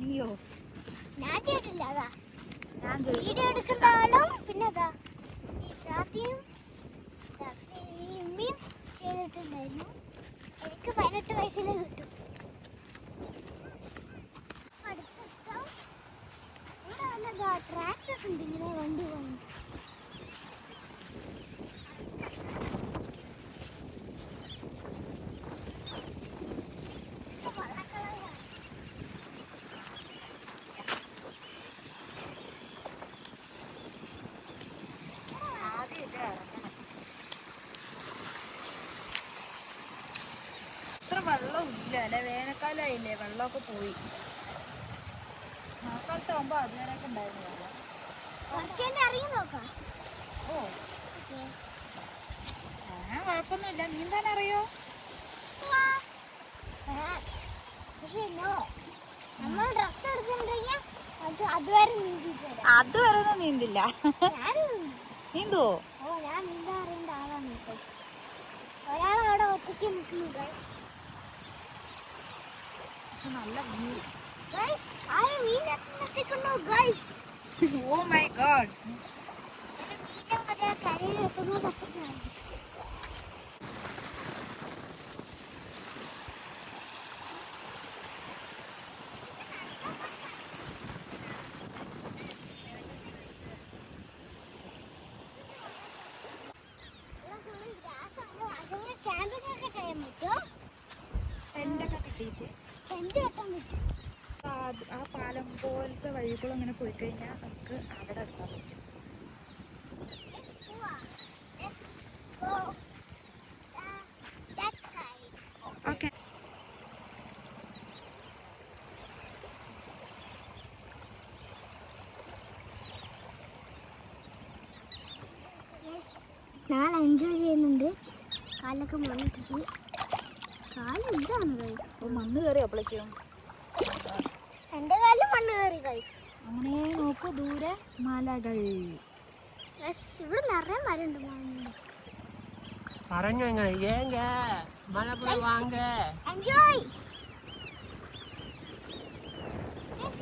നീയോ? ഞാൻ ചെയ്തിട്ടില്ല. അതാ ഞാൻ വീഡിയോ എടുക്കുന്ന ആളും പിന്നെ അതാ രാത്രിയും ഉമ്മയും ചെയ്തിട്ടുണ്ടായിരുന്നു. എനിക്ക് 18 വയസ്സിൽ കിട്ടും. അടുത്തെത്താം. ഇവിടെ വന്നതാ ട്രാക്സ് ഒക്കെ ഉണ്ട്, ഇങ്ങനെ വണ്ടി പോകുന്നു. ഇത്ര വെള്ളം ഇല്ല അല്ലെ? വേനൽക്കാലമായില്ലേ, വെള്ളമൊക്കെ പോയി. മഴക്കാലത്ത് ആകുമ്പോ അതുവരെയൊക്കെ ഉണ്ടായിരുന്നു വെള്ളം. ഇറങ്ങി നോക്കാം. ഓ അങ്ങനെ കുഴപ്പമൊന്നുമില്ല. നീന്താൻ അറിയോ? പക്ഷേ നമ്മൾ ഡ്രസ് എടുത്തിട്ടുണ്ടെങ്കിൽ അതുവരെ നീന്തിട്ട് അതുവരെ ഒന്നും നീന്തില്ല. നീന്തുവോ? ഓ, ഞാൻ നീന്താൻ അറിയേണ്ട ആളാണ്. ഒരാളവിടെ ഒറ്റയ്ക്ക് നിൽക്കുന്നു. പക്ഷെ നല്ല വ്യൂ. Oh my God. കരയിൽ എത്തുന്ന സത്യമാണ്. ക്യാമ്പിംഗ് ചെയ്യാൻ പറ്റുമോ? ടെന്റൊക്കെ കിട്ടിയിട്ട് ആ പാലം പോലത്തെ വഴികൾ അങ്ങനെ പോയി കഴിഞ്ഞാൽ നമുക്ക് അവിടെ എത്താൻ പറ്റും. ഓക്കെ. ഞാൻ എൻജോയ് ചെയ്യുന്നുണ്ട്. കാലൊക്കെ മണ്ണിട്ടിട്ട് കാല് എന്താണ് മണ്ണ് കയറി അപ്പോഴേക്കും എന്റെ കാലിൽ മണ്ണ് കയറി കഴിച്ചു. അങ്ങനെ നോക്കൂ, ദൂരെ മലകൾ. ഇവിടെ നിറയെ മരമുണ്ട്. പറഞ്ഞു മല പോയി വാങ്ങ എൻജോയ്.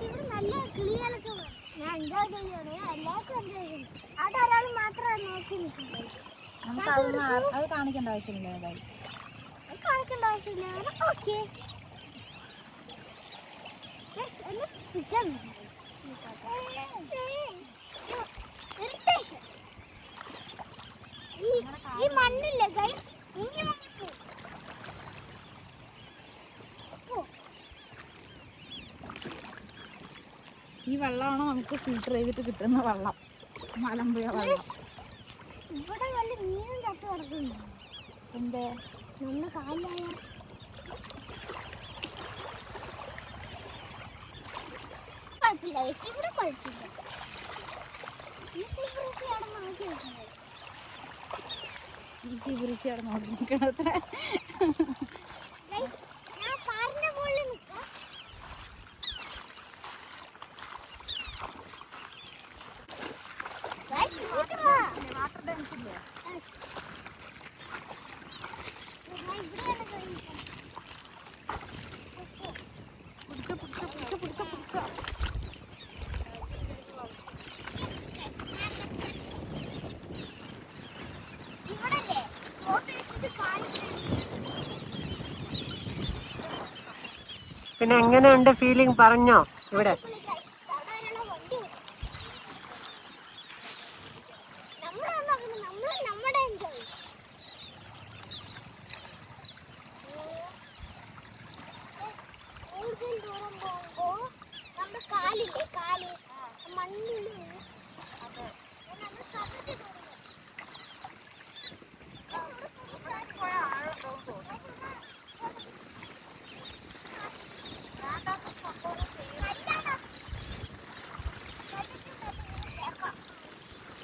ഇവിടെ നല്ല കിളികളൊക്കെ ഞാൻ എൻജോയ് ചെയ്യണേ. എല്ലാവർക്കും എൻജോയ് ചെയ്യും. അവിടെ ഒരാൾ മാത്രം നോക്കി നിൽക്കും. അത് കാണിക്കേണ്ട ആവശ്യമില്ല. കാണിക്കേണ്ട ആവശ്യമില്ല. ഓക്കെ, ഈ മണ്ണില്ലേ ഗൈസ്, മുങ്ങി മുങ്ങിപ്പോ. ഈ വെള്ളമാണോ നമുക്ക് ഫിൽട്ടർ ചെയ്തിട്ട് കിട്ടുന്ന വെള്ളം? മലമ്പുഴ വെള്ളം. ഇവിടെ വല്ല മീനും ചത്തു കിടക്കുന്നു. എന്തേ? നല്ല കാലായ കുഴപ്പമില്ല. ഇവിടെ കുഴപ്പമില്ല. ഈസി പുരുഷി അവിടെ നോക്കി നിൽക്കണത്ര. ഞാൻ പാറിന്റെ മുകളിൽ നിൽക്കാം. വാട്ടർ ഡാൻസ് ഇല്ലേ? പിന്നെ എങ്ങനെയുണ്ട് ഫീലിംഗ് പറഞ്ഞോ? ഇവിടെ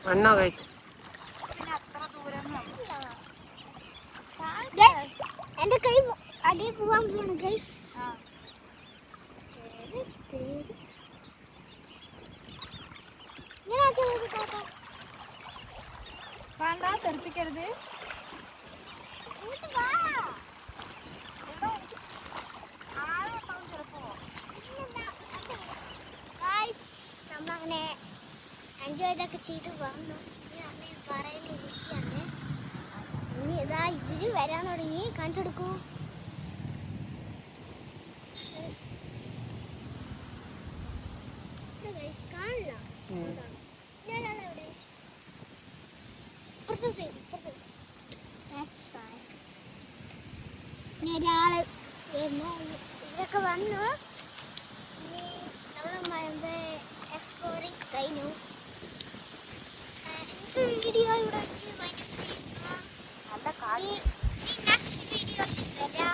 വന്നോ ഗൈസ്? എന്റെ കൈ അടിയിൽ പോവാൻ പോണു ഗൈസ്. തെറിപ്പിക്കരുത്. എൻജോയ് ഇതൊക്കെ ചെയ്ത് വന്നു. ഇനി അമ്മ പറയുന്നിരിക്കുകയാണ്. ഇനി ഇതാ ഇവര് വരാൻ തുടങ്ങി. കാണിച്ചു കൊടുക്കൂ. കാണില്ല. ഞാനാണ് ഇവിടെ ഇപ്പുറത്തെ സൈഡ് ഇനി ഒരാള് ഇവരൊക്കെ വന്നു. ഇനി നമ്മൾ എക്സ്പ്ലോറിങ് കഴിഞ്ഞു. വീഡിയോ ഇവിടെ വെച്ച് നെക്സ്റ്റ് വീഡിയോ വരാം.